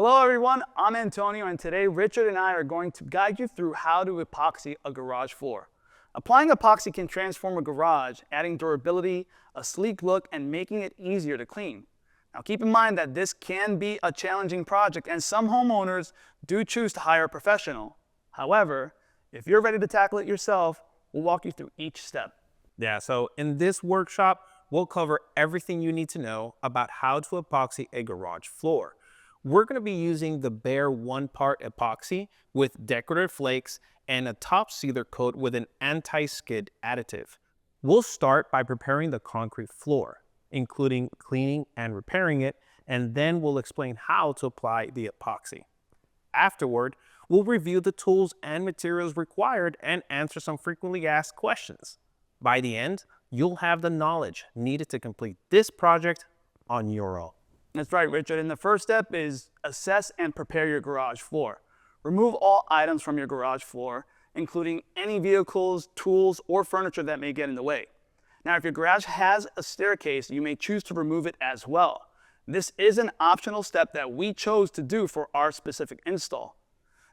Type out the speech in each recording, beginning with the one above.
Hello everyone, I'm Antonio, and today Richard and I are going to guide you through how to epoxy a garage floor. Applying epoxy can transform a garage, adding durability, a sleek look, and making it easier to clean. Now keep in mind that this can be a challenging project and some homeowners do choose to hire a professional. However, if you're ready to tackle it yourself, we'll walk you through each step. Yeah, so in this workshop, we'll cover everything you need to know about how to epoxy a garage floor. We're going to be using the bare one-part epoxy with decorative flakes and a top sealer coat with an anti-skid additive. We'll start by preparing the concrete floor, including cleaning and repairing it, and then we'll explain how to apply the epoxy. Afterward, we'll review the tools and materials required and answer some frequently asked questions. By the end, you'll have the knowledge needed to complete this project on your own. That's right, Richard. And the first step is assess and prepare your garage floor. Remove all items from your garage floor, including any vehicles, tools, or furniture that may get in the way. Now, if your garage has a staircase, you may choose to remove it as well. This is an optional step that we chose to do for our specific install.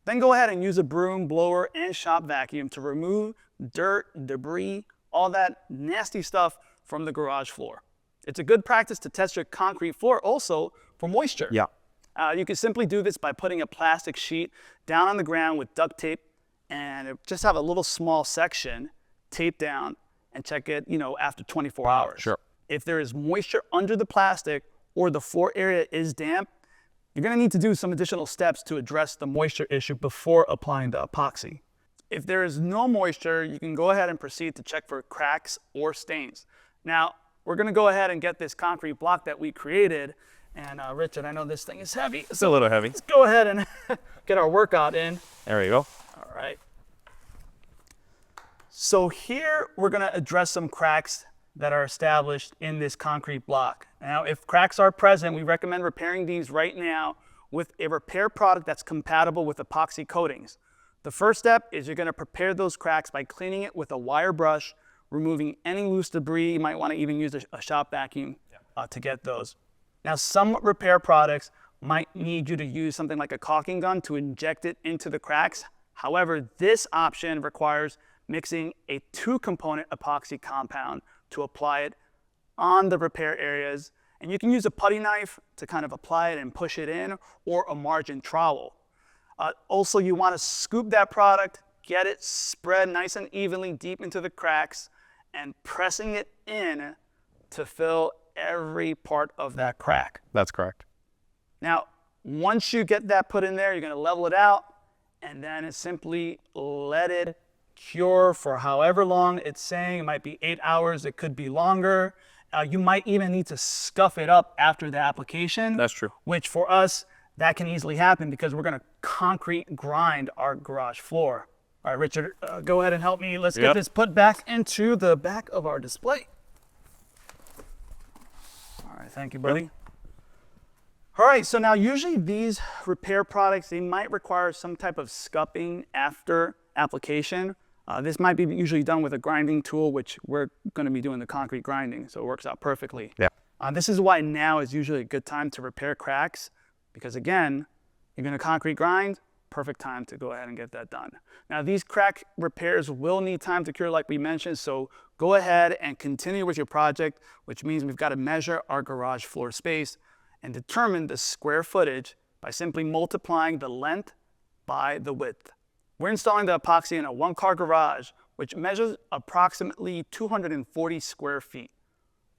Then go ahead and use a broom, blower, and shop vacuum to remove dirt, debris, all that nasty stuff from the garage floor. It's a good practice to test your concrete floor also for moisture. Yeah. You can simply do this by putting a plastic sheet down on the ground with duct tape and just have a little small section taped down and check it, after 24 hours. Sure. If there is moisture under the plastic or the floor area is damp, you're going to need to do some additional steps to address the moisture issue before applying the epoxy. If there is no moisture, you can go ahead and proceed to check for cracks or stains. Now, we're going to go ahead and get this concrete block that we created. And Richard, I know this thing is heavy. It's a little heavy. Let's go ahead and get our workout in. There we go. All right. So here we're going to address some cracks that are established in this concrete block. Now, if cracks are present, we recommend repairing these right now with a repair product that's compatible with epoxy coatings. The first step is you're going to prepare those cracks by cleaning it with a wire brush, removing any loose debris. You might want to even use a shop vacuum to get those. Now, some repair products might need you to use something like a caulking gun to inject it into the cracks. However, this option requires mixing a 2-component epoxy compound to apply it on the repair areas. And you can use a putty knife to kind of apply it and push it in, or a margin trowel. Also, you want to scoop that product, get it spread nice and evenly deep into the cracks, and pressing it in to fill every part of that crack. That's correct. Now, once you get that put in there, you're going to level it out, and then simply let it cure for however long it's saying. It might be 8 hours, it could be longer. You might even need to scuff it up after the application. That's true. Which for us, that can easily happen because we're going to concrete grind our garage floor. All right, Richard, go ahead and help me. Let's get this put back into the back of our display. All right, thank you, buddy. All right, so now usually these repair products, they might require some type of scuffing after application. This might be usually done with a grinding tool, which we're going to be doing the concrete grinding, so it works out perfectly. Yeah. This is why now is usually a good time to repair cracks, because again, you're going to concrete grind, perfect time to go ahead and get that done. Now, these crack repairs will need time to cure like we mentioned, so go ahead and continue with your project, which means we've got to measure our garage floor space and determine the square footage by simply multiplying the length by the width. We're installing the epoxy in a 1-car garage, which measures approximately 240 square feet.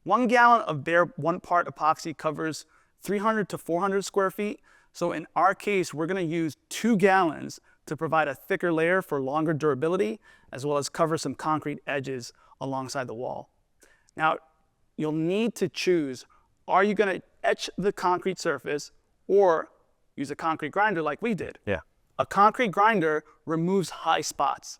1 gallon of bare one-part epoxy covers 300 to 400 square feet. So in our case, we're going to use 2 gallons to provide a thicker layer for longer durability, as well as cover some concrete edges alongside the wall. Now, you'll need to choose, are you going to etch the concrete surface or use a concrete grinder like we did? Yeah. A concrete grinder removes high spots,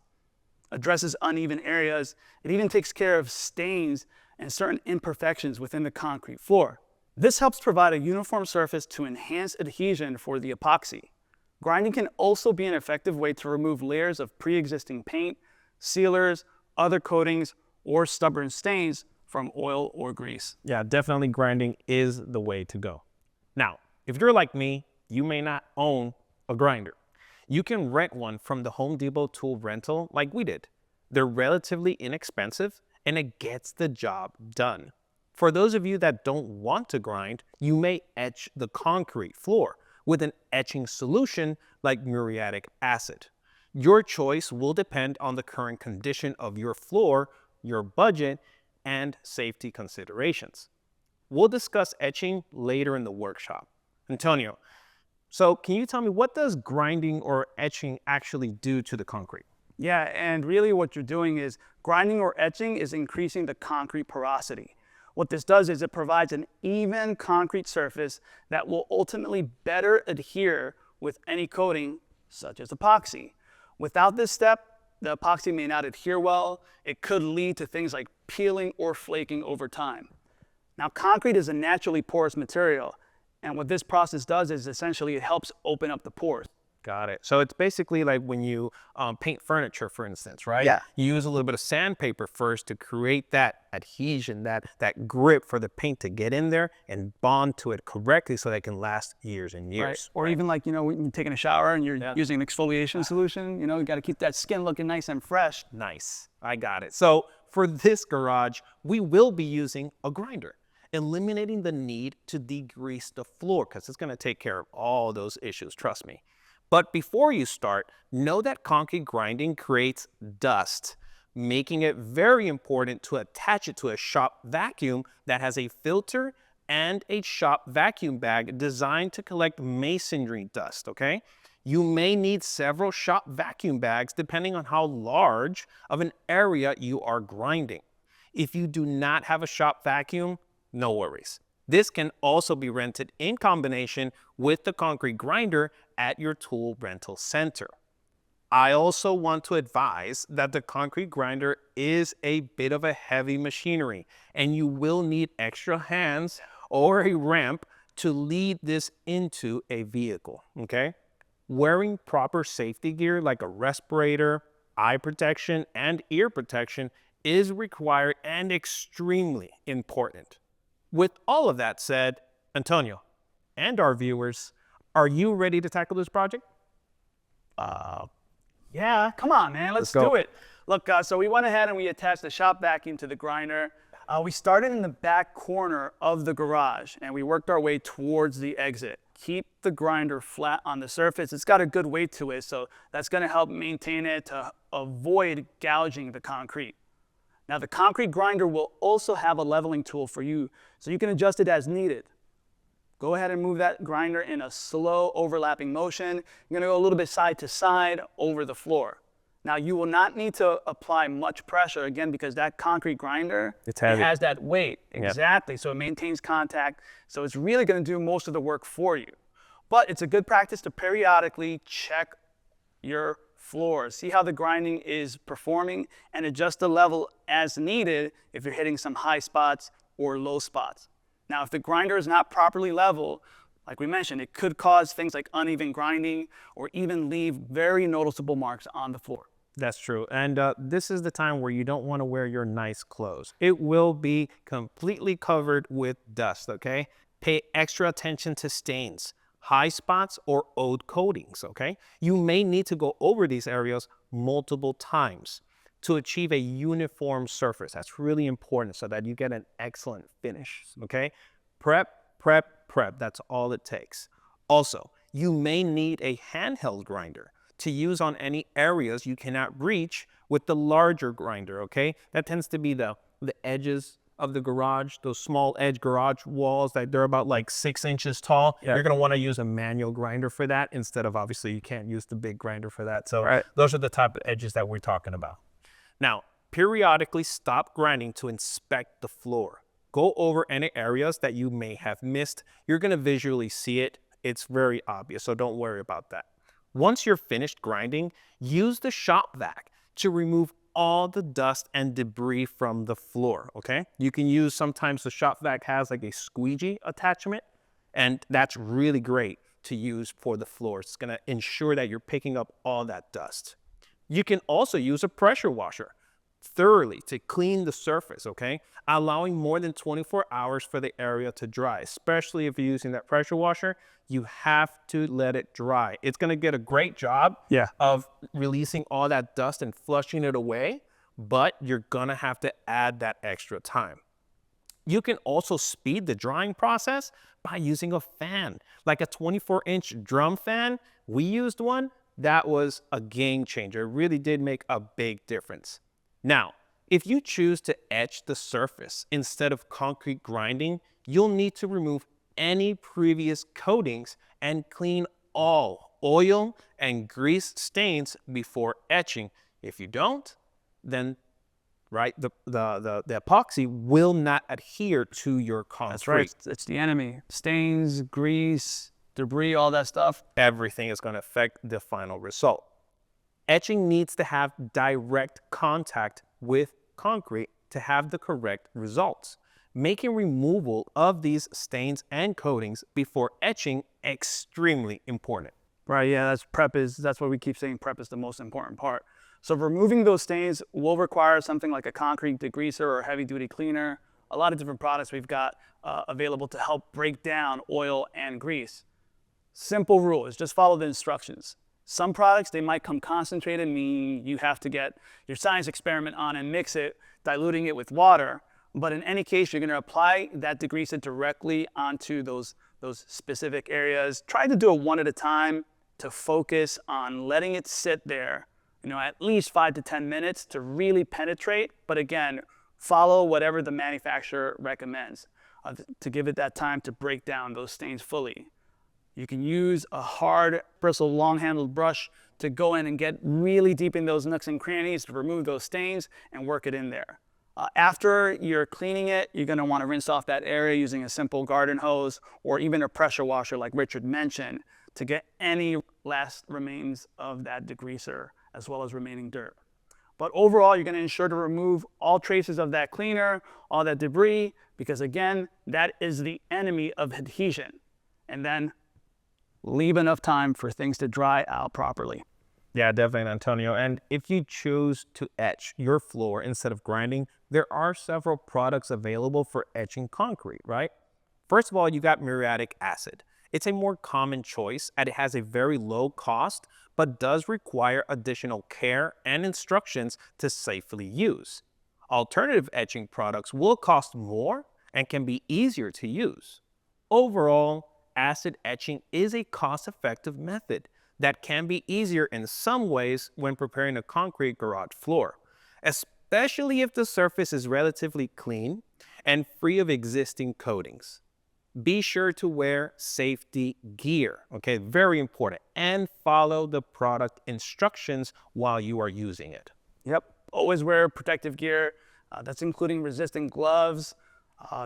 addresses uneven areas. It even takes care of stains and certain imperfections within the concrete floor. This helps provide a uniform surface to enhance adhesion for the epoxy. Grinding can also be an effective way to remove layers of pre-existing paint, sealers, other coatings, or stubborn stains from oil or grease. Yeah, definitely grinding is the way to go. Now, if you're like me, you may not own a grinder. You can rent one from the Home Depot tool rental like we did. They're relatively inexpensive and it gets the job done. For those of you that don't want to grind, you may etch the concrete floor with an etching solution like muriatic acid. Your choice will depend on the current condition of your floor, your budget, and safety considerations. We'll discuss etching later in the workshop. Antonio, so can you tell me, what does grinding or etching actually do to the concrete? Yeah, and really what you're doing is grinding or etching is increasing the concrete porosity. What this does is it provides an even concrete surface that will ultimately better adhere with any coating, such as epoxy. Without this step, the epoxy may not adhere well. It could lead to things like peeling or flaking over time. Now, concrete is a naturally porous material, and what this process does is essentially it helps open up the pores. Got it. So it's basically like when you paint furniture, for instance, right? Yeah. You use a little bit of sandpaper first to create that adhesion, that grip for the paint to get in there and bond to it correctly so that it can last years and years. Right. Or even like, when you're taking a shower and you're using an exfoliation solution, you got to keep that skin looking nice and fresh. Nice. I got it. So for this garage, we will be using a grinder, eliminating the need to degrease the floor because it's going to take care of all those issues, trust me. But before you start, know that concrete grinding creates dust, making it very important to attach it to a shop vacuum that has a filter and a shop vacuum bag designed to collect masonry dust, okay? You may need several shop vacuum bags depending on how large of an area you are grinding. If you do not have a shop vacuum, no worries. This can also be rented in combination with the concrete grinder at your tool rental center. I also want to advise that the concrete grinder is a bit of a heavy machinery and you will need extra hands or a ramp to lead this into a vehicle, okay? Wearing proper safety gear like a respirator, eye protection, and ear protection is required and extremely important. With all of that said, Antonio and our viewers, are you ready to tackle this project? Yeah, come on, man, let's go. do it. Look, so we went ahead and we attached the shop vacuum to the grinder. We started in the back corner of the garage and we worked our way towards the exit. Keep the grinder flat on the surface. It's got a good weight to it, so that's going to help maintain it to avoid gouging the concrete. Now, the concrete grinder will also have a leveling tool for you, so you can adjust it as needed. Go ahead and move that grinder in a slow overlapping motion. You're going to go a little bit side to side over the floor. Now, you will not need to apply much pressure, again, because that concrete grinder, It's heavy. it has that weight. Exactly. So it maintains contact. So it's really going to do most of the work for you. But it's a good practice to periodically check your floor, see how the grinding is performing, and adjust the level as needed if you're hitting some high spots or low spots. Now, if the grinder is not properly level, like we mentioned, it could cause things like uneven grinding or even leave very noticeable marks on the floor. That's true. And this is the time where you don't want to wear your nice clothes. It will be completely covered with dust, okay? Pay extra attention to stains, high spots, or old coatings, okay? You may need to go over these areas multiple times to achieve a uniform surface. That's really important so that you get an excellent finish, okay? Prep, prep, prep. That's all it takes. Also, you may need a handheld grinder to use on any areas you cannot reach with the larger grinder, okay? That tends to be the edges of the garage, those small edge garage walls that they're about like 6 inches tall. Yeah. You're gonna wanna use a manual grinder for that instead of, obviously you can't use the big grinder for that. So those are the type of edges that we're talking about. Now, periodically stop grinding to inspect the floor. Go over any areas that you may have missed. You're gonna visually see it. It's very obvious, so don't worry about that. Once you're finished grinding, use the shop vac to remove all the dust and debris from the floor, okay? You can use, sometimes the shop vac has like a squeegee attachment, and that's really great to use for the floor. It's gonna ensure that you're picking up all that dust. You can also use a pressure washer. thoroughly to clean the surface, okay? Allowing more than 24 hours for the area to dry, especially if you're using that pressure washer. You have to let it dry. It's gonna get a great job of releasing all that dust and flushing it away, but you're gonna have to add that extra time. You can also speed the drying process by using a fan, like a 24-inch drum fan. We used one. That was a game changer. It really did make a big difference. Now, if you choose to etch the surface instead of concrete grinding, you'll need to remove any previous coatings and clean all oil and grease stains before etching. If you don't, then the epoxy will not adhere to your concrete. That's right. It's the enemy. Stains, grease, debris, all that stuff. Everything is going to affect the final result. Etching needs to have direct contact with concrete to have the correct results, making removal of these stains and coatings before etching extremely important. Right, yeah, that's what we keep saying, prep is the most important part. So removing those stains will require something like a concrete degreaser or heavy duty cleaner. A lot of different products we've got available to help break down oil and grease. Simple rule is just follow the instructions. Some products, they might come concentrated, meaning you have to get your science experiment on and mix it, diluting it with water. But in any case, you're gonna apply that degreaser directly onto those specific areas. Try to do it one at a time to focus on letting it sit there, at least 5 to 10 minutes to really penetrate. But again, follow whatever the manufacturer recommends to give it that time to break down those stains fully. You can use a hard bristle, long-handled brush to go in and get really deep in those nooks and crannies to remove those stains and work it in there. After you're cleaning it, you're going to want to rinse off that area using a simple garden hose or even a pressure washer like Richard mentioned to get any last remains of that degreaser as well as remaining dirt. But overall, you're going to ensure to remove all traces of that cleaner, all that debris, because again, that is the enemy of adhesion. And then leave enough time for things to dry out properly. Yeah, definitely, Antonio. And if you choose to etch your floor instead of grinding, there are several products available for etching concrete, right? First of all, you got muriatic acid. It's a more common choice and it has a very low cost, but does require additional care and instructions to safely use. Alternative etching products will cost more and can be easier to use. Overall, acid etching is a cost-effective method that can be easier in some ways when preparing a concrete garage floor, especially if the surface is relatively clean and free of existing coatings. Be sure to wear safety gear, okay, very important, and follow the product instructions while you are using it. Yep, always wear protective gear. That's including resistant gloves,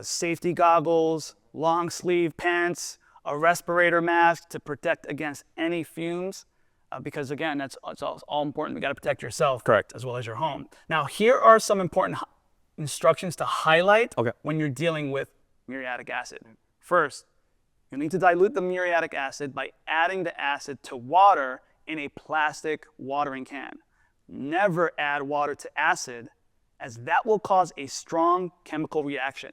safety goggles, long sleeve pants, a respirator mask to protect against any fumes, because again, it's all important. We got to protect yourself, correct, as well as your home. Now, here are some important instructions to highlight when you're dealing with muriatic acid. First, you'll need to dilute the muriatic acid by adding the acid to water in a plastic watering can. Never add water to acid, as that will cause a strong chemical reaction.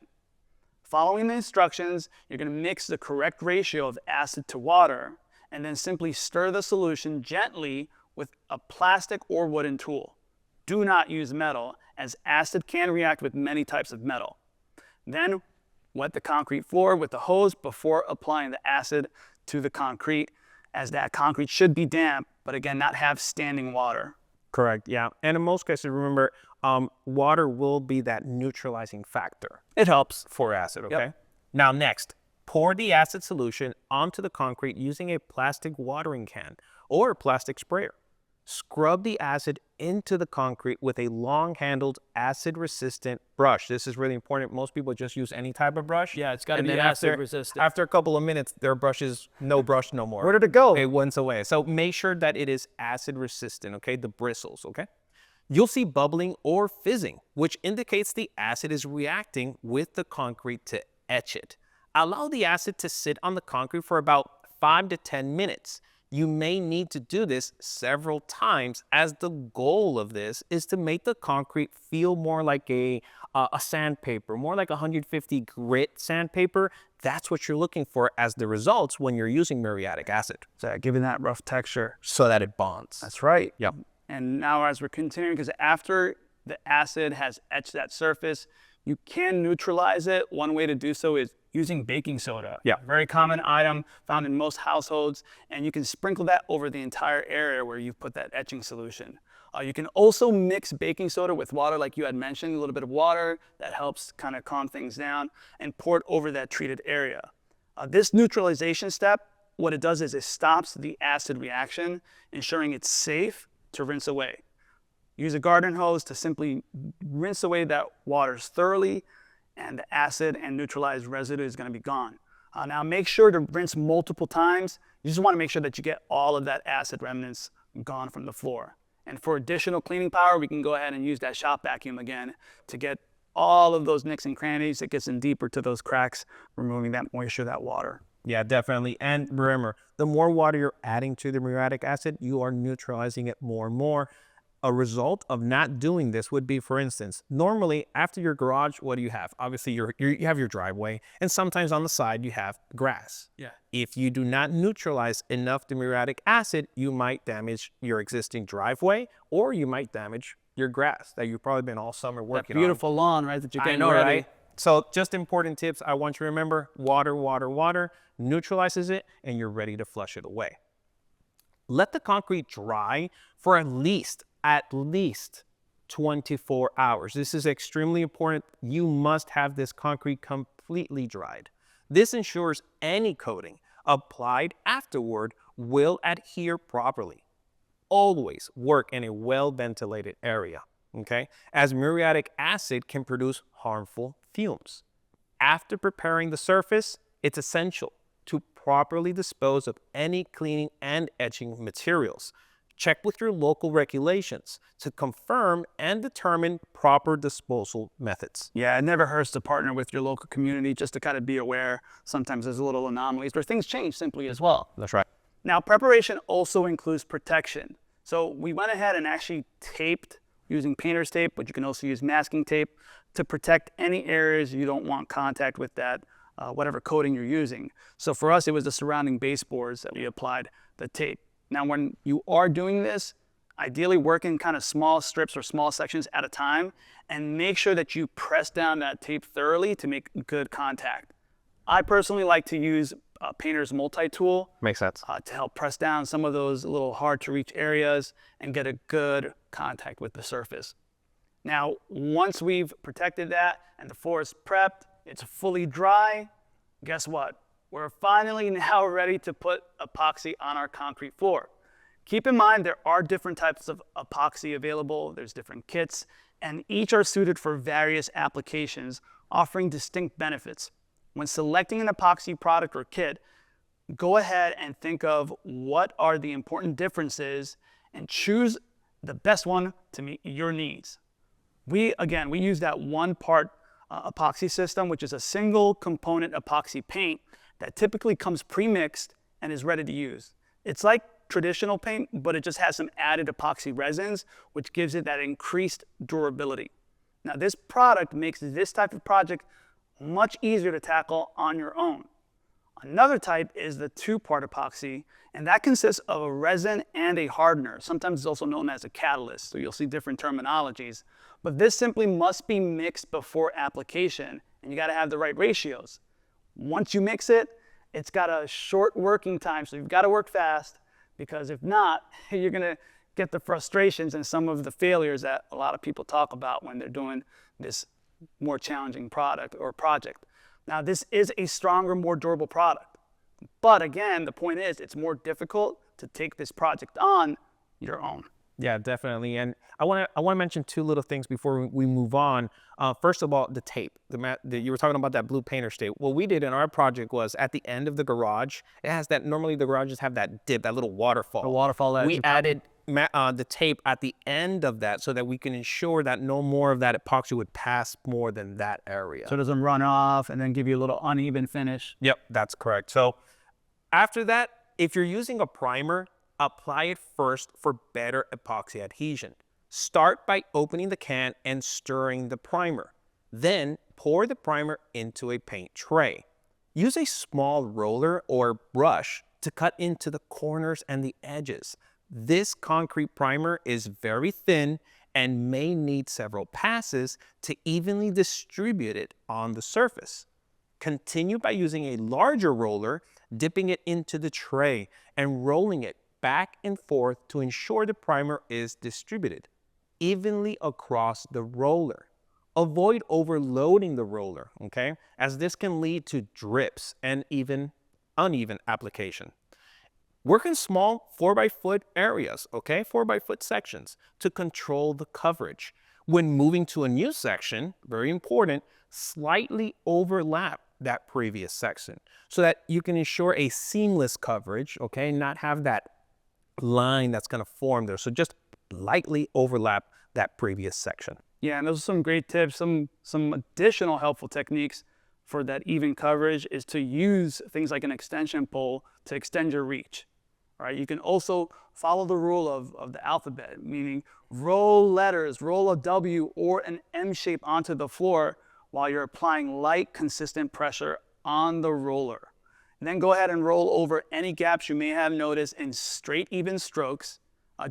Following the instructions, you're going to mix the correct ratio of acid to water and then simply stir the solution gently with a plastic or wooden tool. Do not use metal, as acid can react with many types of metal. Then wet the concrete floor with the hose before applying the acid to the concrete, as that concrete should be damp, but again, not have standing water. Correct, yeah. And in most cases, remember, water will be that neutralizing factor. It helps. For acid, okay? Yep. Now next, pour the acid solution onto the concrete using a plastic watering can or a plastic sprayer. Scrub the acid into the concrete with a long-handled acid-resistant brush. This is really important. Most people just use any type of brush. Yeah, it's got to be acid-resistant. After a couple of minutes, their brush is no brush no more. Where did it go? It went away. So make sure that it is acid-resistant, okay? The bristles, okay? You'll see bubbling or fizzing, which indicates the acid is reacting with the concrete to etch it. Allow the acid to sit on the concrete for about 5 to 10 minutes. You may need to do this several times, as the goal of this is to make the concrete feel more like a sandpaper, more like 150 grit sandpaper. That's what you're looking for as the results when you're using muriatic acid. So giving that rough texture. So that it bonds. That's right. Yep. And now as we're continuing, because after the acid has etched that surface, you can neutralize it. One way to do so is using baking soda. Yeah. Very common item found in most households. And you can sprinkle that over the entire area where you've put that etching solution. You can also mix baking soda with water, like you had mentioned, a little bit of water that helps kind of calm things down, and pour it over that treated area. This neutralization step, what it does is it stops the acid reaction, ensuring it's safe to rinse away. Use a garden hose to simply rinse away that water thoroughly, and the acid and neutralized residue is going to be gone. Now make sure to rinse multiple times. You just want to make sure that you get all of that acid remnants gone from the floor. And for additional cleaning power, we can go ahead and use that shop vacuum again to get all of those nicks and crannies. It gets in deeper to those cracks, removing that moisture, that water. Yeah, definitely. And remember, the more water you're adding to the muriatic acid, you are neutralizing it more and more. A result of not doing this would be, for instance, normally after your garage, what do you have? Obviously, you have your driveway, and sometimes on the side you have grass. Yeah. If you do not neutralize enough the muriatic acid, you might damage your existing driveway, or you might damage your grass that you've probably been all summer working That beautiful lawn, right, that you're getting ready. Right? So just important tips I want you to remember: water, water, water neutralizes it, and you're ready to flush it away. Let the concrete dry for at least 24 hours. This is extremely important. You must have this concrete completely dried. This ensures any coating applied afterward will adhere properly. Always work in a well-ventilated area, okay? As muriatic acid can produce harmful fumes. After preparing the surface, it's essential to properly dispose of any cleaning and etching materials. Check with your local regulations to confirm and determine proper disposal methods. Yeah, it never hurts to partner with your local community just to kind of be aware. Sometimes there's a little anomalies or things change simply as well. That's right. Now, preparation also includes protection. So we went ahead and actually taped using painter's tape, but you can also use masking tape to protect any areas you don't want contact with that, whatever coating you're using. So for us, it was the surrounding baseboards that we applied the tape. Now, when you are doing this, ideally work in kind of small strips or small sections at a time, and make sure that you press down that tape thoroughly to make good contact. I personally like to use a painter's multi-tool. Makes sense. To help press down some of those little hard to reach areas and get a good contact with the surface. Now, once we've protected that and the floor is prepped, it's fully dry, guess what? We're finally now ready to put epoxy on our concrete floor. Keep in mind there are different types of epoxy available. There's different kits, and each are suited for various applications, offering distinct benefits. When selecting an epoxy product or kit, go ahead and think of what are the important differences and choose the best one to meet your needs. We use that one part epoxy system, which is a single component epoxy paint that typically comes pre-mixed and is ready to use. It's like traditional paint, but it just has some added epoxy resins, which gives it that increased durability. Now, this product makes this type of project much easier to tackle on your own. Another type is the two-part epoxy, and that consists of a resin and a hardener. Sometimes it's also known as a catalyst, so you'll see different terminologies. But this simply must be mixed before application, and you gotta have the right ratios. Once you mix it, it's got a short working time, so you've gotta work fast, because if not, you're gonna get the frustrations and some of the failures that a lot of people talk about when they're doing this more challenging product or project. Now, this is a stronger, more durable product. But again, the point is it's more difficult to take this project on your own. Yeah, definitely. And I want to mention two little things before we move on. First of all, the tape. You were talking about that blue painter's tape. What we did in our project was at the end of the garage, it has that, normally the garages have that dip, that little waterfall. The waterfall that we added the tape at the end of that so that we can ensure that no more of that epoxy would pass more than that area. So it doesn't run off and then give you a little uneven finish. Yep, that's correct. So after that, if you're using a primer, apply it first for better epoxy adhesion. Start by opening the can and stirring the primer. Then pour the primer into a paint tray. Use a small roller or brush to cut into the corners and the edges. This concrete primer is very thin and may need several passes to evenly distribute it on the surface. Continue by using a larger roller, dipping it into the tray and rolling it back and forth to ensure the primer is distributed evenly across the roller. Avoid overloading the roller, okay, as this can lead to drips and even uneven application. Work in small 4x4 areas, okay, 4x4 sections to control the coverage. When moving to a new section, very important, slightly overlap that previous section so that you can ensure a seamless coverage, okay, not have that line that's going to form there. So just lightly overlap that previous section. Yeah, and those are some great tips. Some additional helpful techniques for that even coverage is to use things like an extension pole to extend your reach. All right, you can also follow the rule of the alphabet, meaning roll letters, roll a W or an M shape onto the floor while you're applying light, consistent pressure on the roller. And then go ahead and roll over any gaps you may have noticed in straight, even strokes.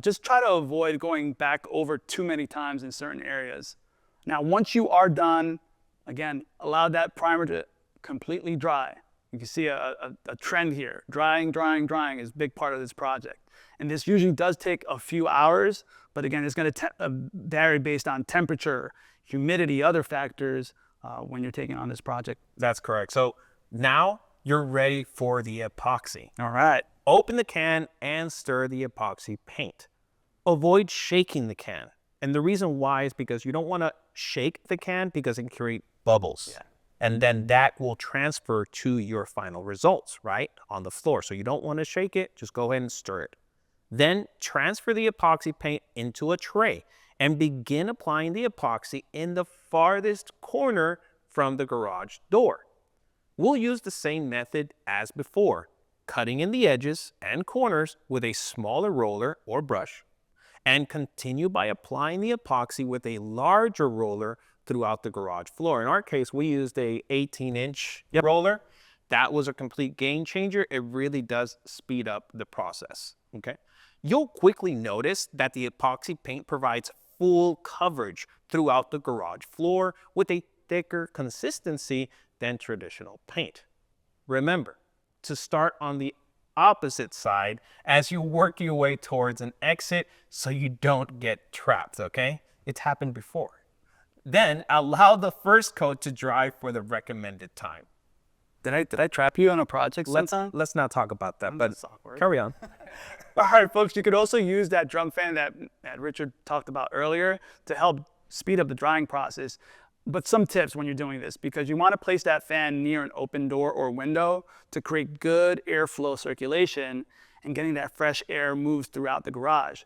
Just try to avoid going back over too many times in certain areas. Now, once you are done, again, allow that primer to completely dry. You can see a trend here. Drying, drying, drying is a big part of this project. And this usually does take a few hours, but again, it's going to vary based on temperature, humidity, other factors when you're taking on this project. That's correct. So now you're ready for the epoxy. All right. Open the can and stir the epoxy paint. Avoid shaking the can. And the reason why is because you don't want to shake the can because it can create bubbles. Yeah. And then that will transfer to your final results, right, on the floor. So you don't want to shake it, just go ahead and stir it. Then transfer the epoxy paint into a tray and begin applying the epoxy in the farthest corner from the garage door. We'll use the same method as before, cutting in the edges and corners with a smaller roller or brush, and continue by applying the epoxy with a larger roller throughout the garage floor. In our case, we used a 18-inch roller. That was a complete game changer. It really does speed up the process, okay? You'll quickly notice that the epoxy paint provides full coverage throughout the garage floor with a thicker consistency than traditional paint. Remember to start on the opposite side as you work your way towards an exit so you don't get trapped, okay? It's happened before. Then allow the first coat to dry for the recommended time. Did I trap you on a project sometime? Let's not talk about that, but carry on. All right, folks, you could also use that drum fan that Richard talked about earlier to help speed up the drying process. But some tips when you're doing this, because you want to place that fan near an open door or window to create good airflow circulation and getting that fresh air moves throughout the garage.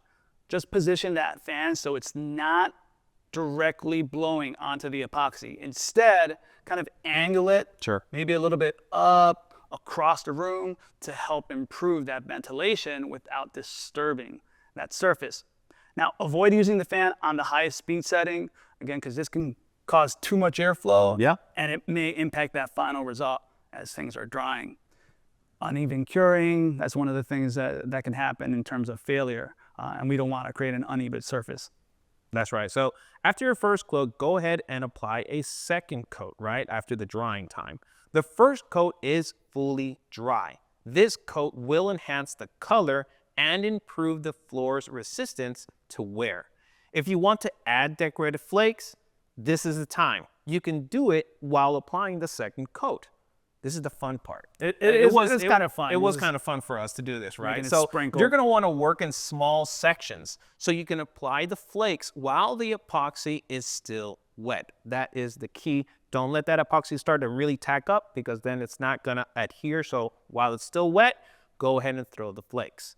Just position that fan so it's not directly blowing onto the epoxy. Instead, kind of angle it, maybe a little bit up across the room to help improve that ventilation without disturbing that surface. Now, avoid using the fan on the highest speed setting, again, because this can cause too much airflow, and it may impact that final result as things are drying. Uneven curing, that's one of the things that can happen in terms of failure, and we don't want to create an uneven surface. That's right. So after your first coat, go ahead and apply a second coat, right, after the drying time. The first coat is fully dry. This coat will enhance the color and improve the floor's resistance to wear. If you want to add decorative flakes, this is the time. You can do it while applying the second coat. This is the fun part. It was kind of fun. It was kind of fun for us to do this, right? So you're going to want to work in small sections so you can apply the flakes while the epoxy is still wet. That is the key. Don't let that epoxy start to really tack up because then it's not going to adhere. So while it's still wet, go ahead and throw the flakes.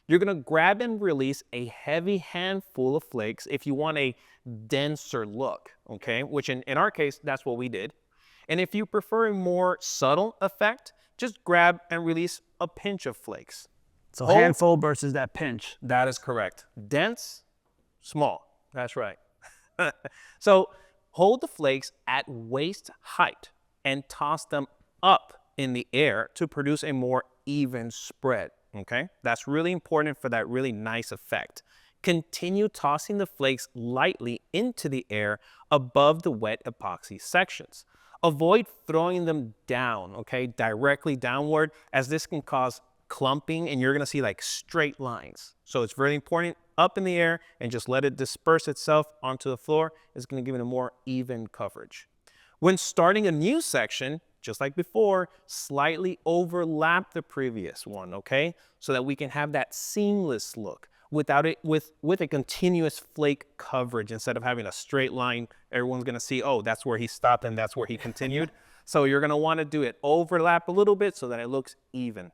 You're going to grab and release a heavy handful of flakes if you want a denser look, okay? Which in our case, that's what we did. And if you prefer a more subtle effect, just grab and release a pinch of flakes. So handful versus that pinch. That is correct. Dense, small. That's right. So hold the flakes at waist height and toss them up in the air to produce a more even spread. Okay, that's really important for that really nice effect. Continue tossing the flakes lightly into the air above the wet epoxy sections. Avoid throwing them down, okay, directly downward, as this can cause clumping and you're gonna see like straight lines. So it's very important up in the air and just let it disperse itself onto the floor. It's gonna give it a more even coverage. When starting a new section, just like before, slightly overlap the previous one, okay? So that we can have that seamless look without it with a continuous flake coverage instead of having a straight line. Everyone's gonna see, oh, that's where he stopped and that's where he continued. So you're gonna wanna do it overlap a little bit so that it looks even.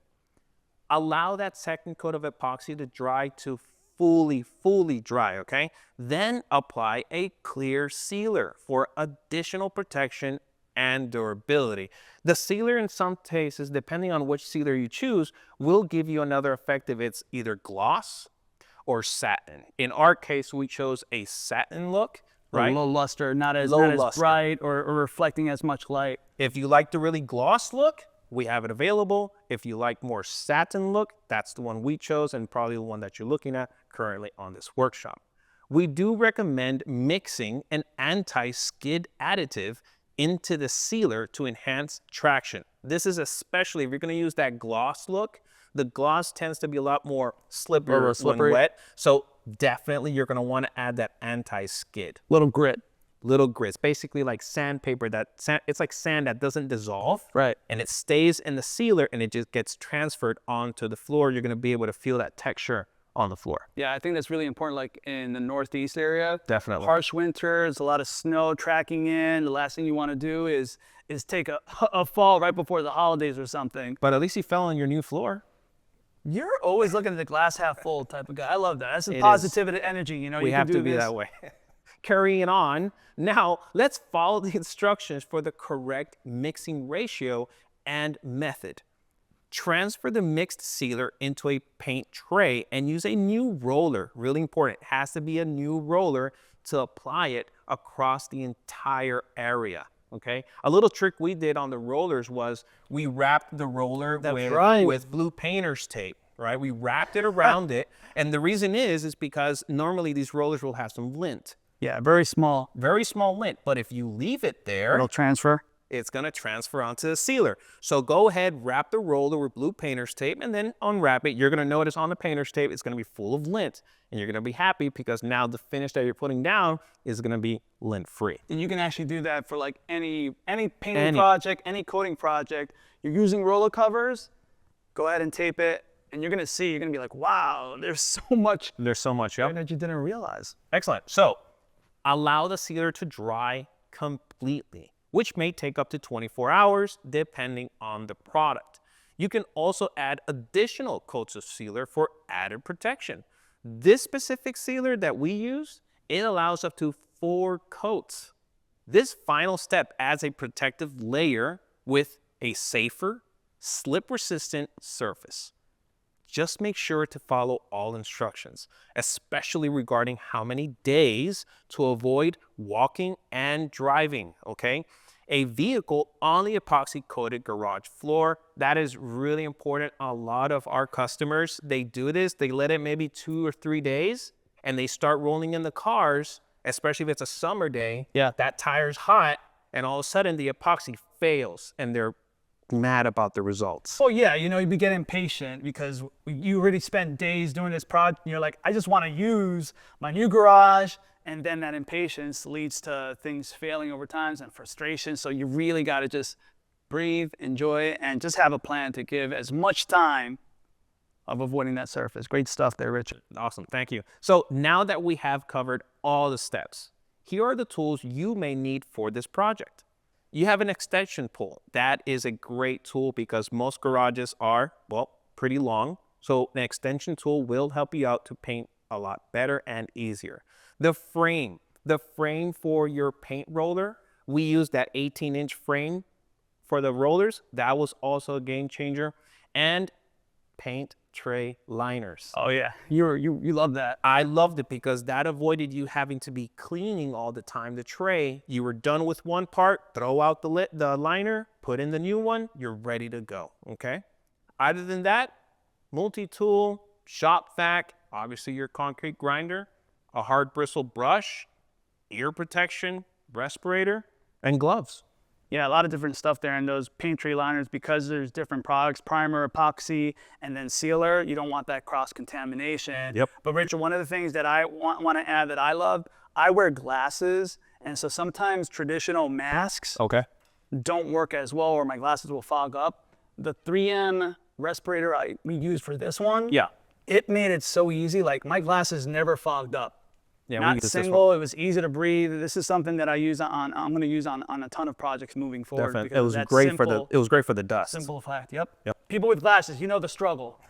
Allow that second coat of epoxy to dry to fully dry, okay? Then apply a clear sealer for additional protection and durability. The sealer in some cases, depending on which sealer you choose, will give you another effect if it's either gloss or satin. In our case, we chose a satin look, right? Low luster, not as luster. bright or reflecting as much light. If you like the really gloss look, we have it available. If you like more satin look, that's the one we chose and probably the one that you're looking at currently on this workshop. We do recommend mixing an anti-skid additive into the sealer to enhance traction. This is especially if you're going to use that gloss look. The gloss tends to be a lot more slippery when wet. So definitely you're going to want to add that anti-skid. Little grit. Little grits, basically like sandpaper it's like sand that doesn't dissolve. Right. And it stays in the sealer and it just gets transferred onto the floor. You're going to be able to feel that texture on the floor. Yeah, I think that's really important, like in the Northeast area. Definitely. Harsh winters, a lot of snow tracking in. The last thing you want to do is take a fall right before the holidays or something. But at least you fell on your new floor. You're always looking at the glass half full type of guy. I love that. That's the positivity energy, you know. We have to be that way. Carrying on, now let's follow the instructions for the correct mixing ratio and method. Transfer the mixed sealer into a paint tray and use a new roller. Really important, it has to be a new roller to apply it across the entire area, okay? A little trick we did on the rollers was we wrapped the roller with blue painter's tape, right? We wrapped it around it, and the reason is because normally these rollers will have some lint. Yeah, very small. Very small lint, but if you leave it there, it'll transfer. It's gonna transfer onto the sealer. So go ahead, wrap the roller with blue painter's tape and then unwrap it. You're gonna notice on the painter's tape, it's gonna be full of lint and you're gonna be happy because now the finish that you're putting down is gonna be lint free. And you can actually do that for like any painting project, any coating project. You're using roller covers, go ahead and tape it. And you're gonna see, you're gonna be like, wow, there's so much. There's so much, yep. That you didn't realize. Excellent. So allow the sealer to dry completely, which may take up to 24 hours depending on the product. You can also add additional coats of sealer for added protection. This specific sealer that we use, it allows up to 4 coats. This final step adds a protective layer with a safer, slip-resistant surface. Just make sure to follow all instructions, especially regarding how many days to avoid walking and driving, okay? A vehicle on the epoxy coated garage floor, that is really important. A lot of our customers, they do this, they let it maybe 2 or 3 days and they start rolling in the cars, especially if it's a summer day. Yeah. That tire's hot and all of a sudden the epoxy fails and they're mad about the results. Oh yeah, you know, you get impatient because you already spent days doing this project. You're like, I just want to use my new garage, and then that impatience leads to things failing over time and frustration. So you really got to just breathe, enjoy, and just have a plan to give as much time of avoiding that surface. Great stuff there, Richard. Awesome, thank you. So now that we have covered all the steps, here are the tools you may need for this project. You have an extension tool. That is a great tool because most garages are, well, pretty long. So an extension tool will help you out to paint a lot better and easier. The frame for your paint roller, we use that 18-inch frame for the rollers. That was also a game changer. And paint tray liners. Oh yeah, you love that. I loved it because that avoided you having to be cleaning all the time the tray. You were done with one part, throw out the liner, put in the new one, you're ready to go, okay? Other than that, multi-tool, shop vac, obviously your concrete grinder, a hard bristle brush, ear protection, respirator, and gloves. Yeah, a lot of different stuff there in those paint tray liners because there's different products, primer, epoxy, and then sealer. You don't want that cross-contamination. Yep. But Richard, one of the things that I want to add that I love, I wear glasses, and so sometimes traditional masks don't work as well or my glasses will fog up. The 3M respirator we use for this one, it made it so easy. Like my glasses never fogged up. Yeah, Not single, it was easy to breathe. This is something that I use I'm going to use on a ton of projects moving forward. Definitely. It was great for the dust. Simple fact, yep. People with glasses, you know the struggle.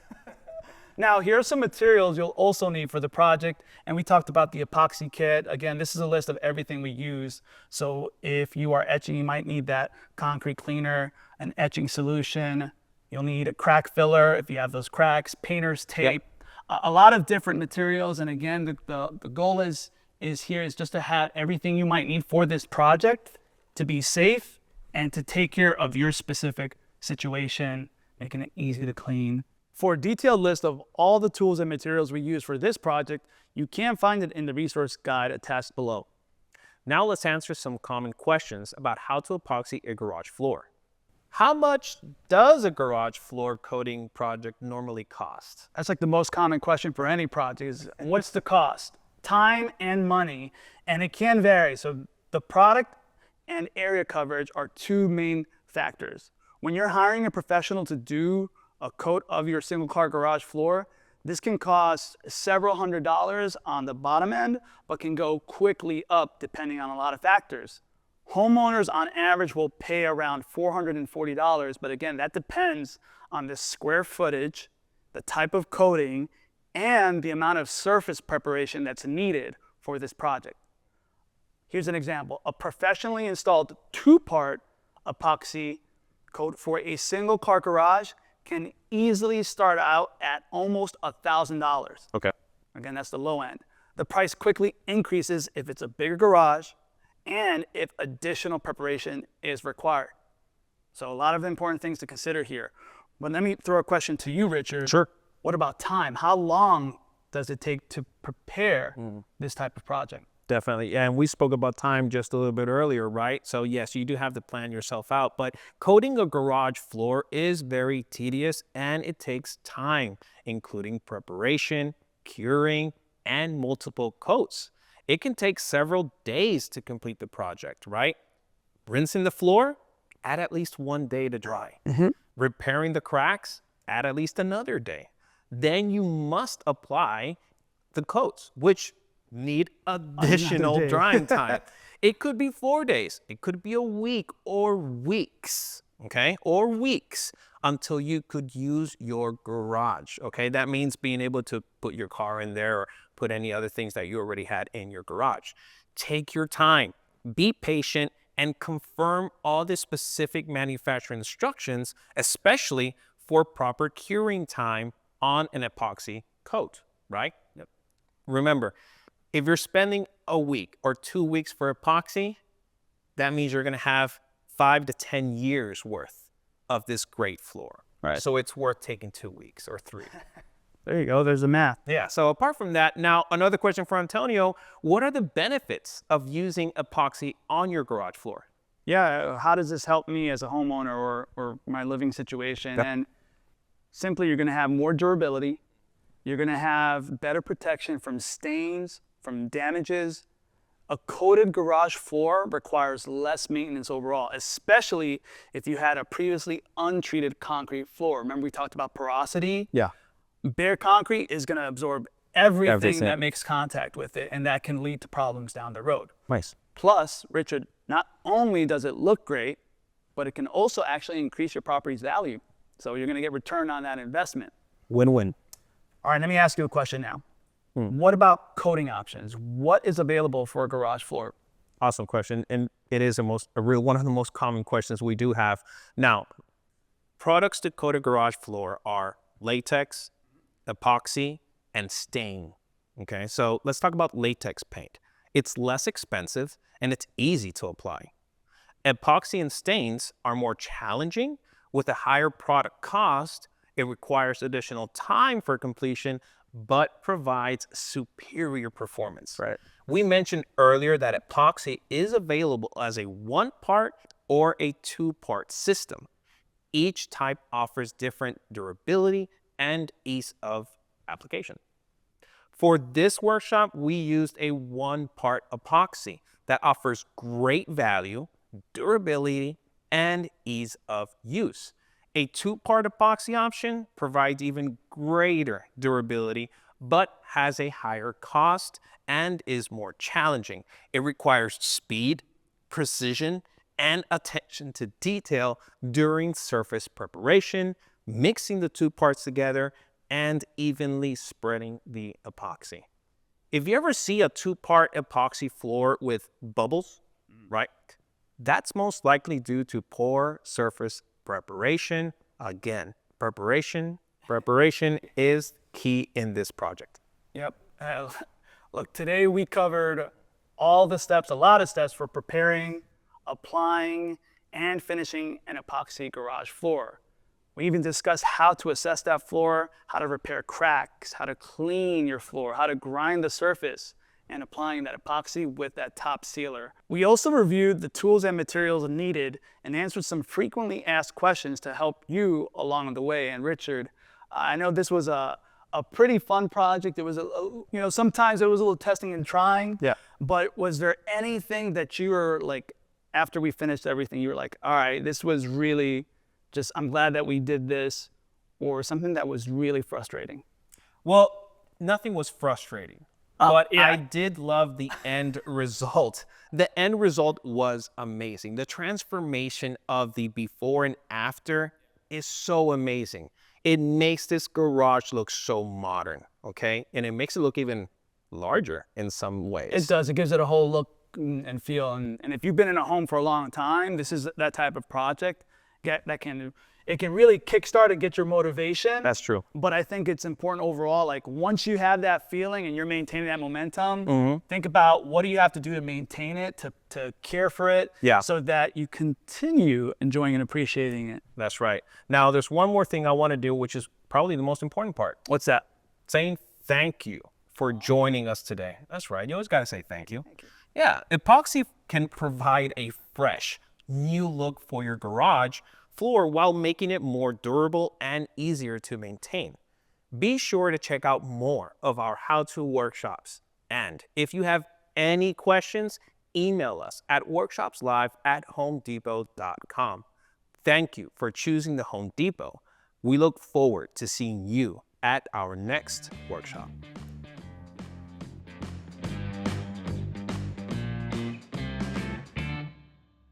Now, here are some materials you'll also need for the project. And we talked about the epoxy kit. Again, this is a list of everything we use. So if you are etching, you might need that concrete cleaner, an etching solution. You'll need a crack filler if you have those cracks, painter's tape. A lot of different materials, and again, the goal is just to have everything you might need for this project to be safe and to take care of your specific situation, making it easy to clean. For a detailed list of all the tools and materials we use for this project, you can find it in the resource guide attached below. Now let's answer some common questions about how to epoxy a garage floor. How much does a garage floor coating project normally cost? That's like the most common question for any project is, what's the cost? Time and money, and it can vary. So the product and area coverage are two main factors. When you're hiring a professional to do a coat of your single car garage floor, this can cost several $100s on the bottom end, but can go quickly up depending on a lot of factors. Homeowners on average will pay around $440, but again, that depends on the square footage, the type of coating, and the amount of surface preparation that's needed for this project. Here's an example. A professionally installed two-part epoxy coat for a single car garage can easily start out at almost $1,000. Okay. Again, that's the low end. The price quickly increases if it's a bigger garage and if additional preparation is required. So a lot of important things to consider here. But let me throw a question to you, Richard. Sure. What about time? How long does it take to prepare this type of project? Definitely. Yeah, and we spoke about time just a little bit earlier, right? So yes, you do have to plan yourself out, but coating a garage floor is very tedious and it takes time, including preparation, curing, and multiple coats. It can take several days to complete the project, right? Rinsing the floor, add at least 1 day to dry. Repairing the cracks, add at least another day. Then you must apply the coats, which need additional drying time. It could be 4 days, it could be a week or weeks, okay? Or weeks until you could use your garage, okay? That means being able to put your car in there or put any other things that you already had in your garage. Take your time, be patient, and confirm all the specific manufacturer instructions, especially for proper curing time on an epoxy coat, right? Remember, if you're spending a week or 2 weeks for epoxy, that means you're gonna have 5 to 10 years worth of this great floor. Right. So it's worth taking 2 weeks or 3. There you go, there's the math. Yeah, so apart from that, now another question for Antonio, what are the benefits of using epoxy on your garage floor? Yeah, how does this help me as a homeowner or my living situation? And simply, you're gonna have more durability. You're gonna have better protection from stains, from damages. A coated garage floor requires less maintenance overall, especially if you had a previously untreated concrete floor. Remember we talked about porosity? Yeah. Bare concrete is gonna absorb everything that makes contact with it, and that can lead to problems down the road. Nice. Plus, Richard, not only does it look great, but it can also actually increase your property's value. So you're gonna get return on that investment. Win-win. All right, let me ask you a question now. What about coating options? What is available for a garage floor? Awesome question. And it is one of the most common questions we do have. Now, products to coat a garage floor are latex, epoxy, and stain. Okay, so let's talk about latex paint. It's less expensive and it's easy to apply. Epoxy and stains are more challenging with a higher product cost. It requires additional time for completion, but provides superior performance. Right. We mentioned earlier that epoxy is available as a one-part or a two-part system. Each type offers different durability and ease of application. For this workshop, we used a one-part epoxy that offers great value, durability, and ease of use. A two-part epoxy option provides even greater durability, but has a higher cost and is more challenging. It requires speed, precision, and attention to detail during surface preparation, mixing the two parts together, and evenly spreading the epoxy. If you ever see a two-part epoxy floor with bubbles, right, that's most likely due to poor surface preparation. Again, preparation is key in this project. Yep. Look, today we covered all the steps, a lot of steps for preparing, applying, and finishing an epoxy garage floor. We even discussed how to assess that floor, how to repair cracks, how to clean your floor, how to grind the surface, and applying that epoxy with that top sealer. We also reviewed the tools and materials needed and answered some frequently asked questions to help you along the way. And Richard, I know this was a pretty fun project. It was, sometimes it was a little testing and trying. Yeah. But was there anything that you were like, after we finished everything, you were like, all right, this was really just, I'm glad that we did this, or something that was really frustrating? Well, nothing was frustrating. But yeah. I did love the end result. The end result was amazing. The transformation of the before and after is so amazing. It makes this garage look so modern, okay? And it makes it look even larger in some ways. It does. It gives it a whole look and feel. And if you've been in a home for a long time, this is that type of project it can really kickstart and get your motivation. That's true. But I think it's important overall, like once you have that feeling and you're maintaining that momentum, think about what do you have to do to maintain it, to care for it, Yeah. so that you continue enjoying and appreciating it. That's right. Now, there's one more thing I want to do, which is probably the most important part. What's that? Saying thank you for joining us today. That's right. You always got to say thank you. Yeah. Epoxy can provide a fresh, new look for your garage floor while making it more durable and easier to maintain. Be sure to check out more of our how-to workshops. And if you have any questions, email us at workshopslive@homedepot.com. Thank you for choosing the Home Depot. We look forward to seeing you at our next workshop.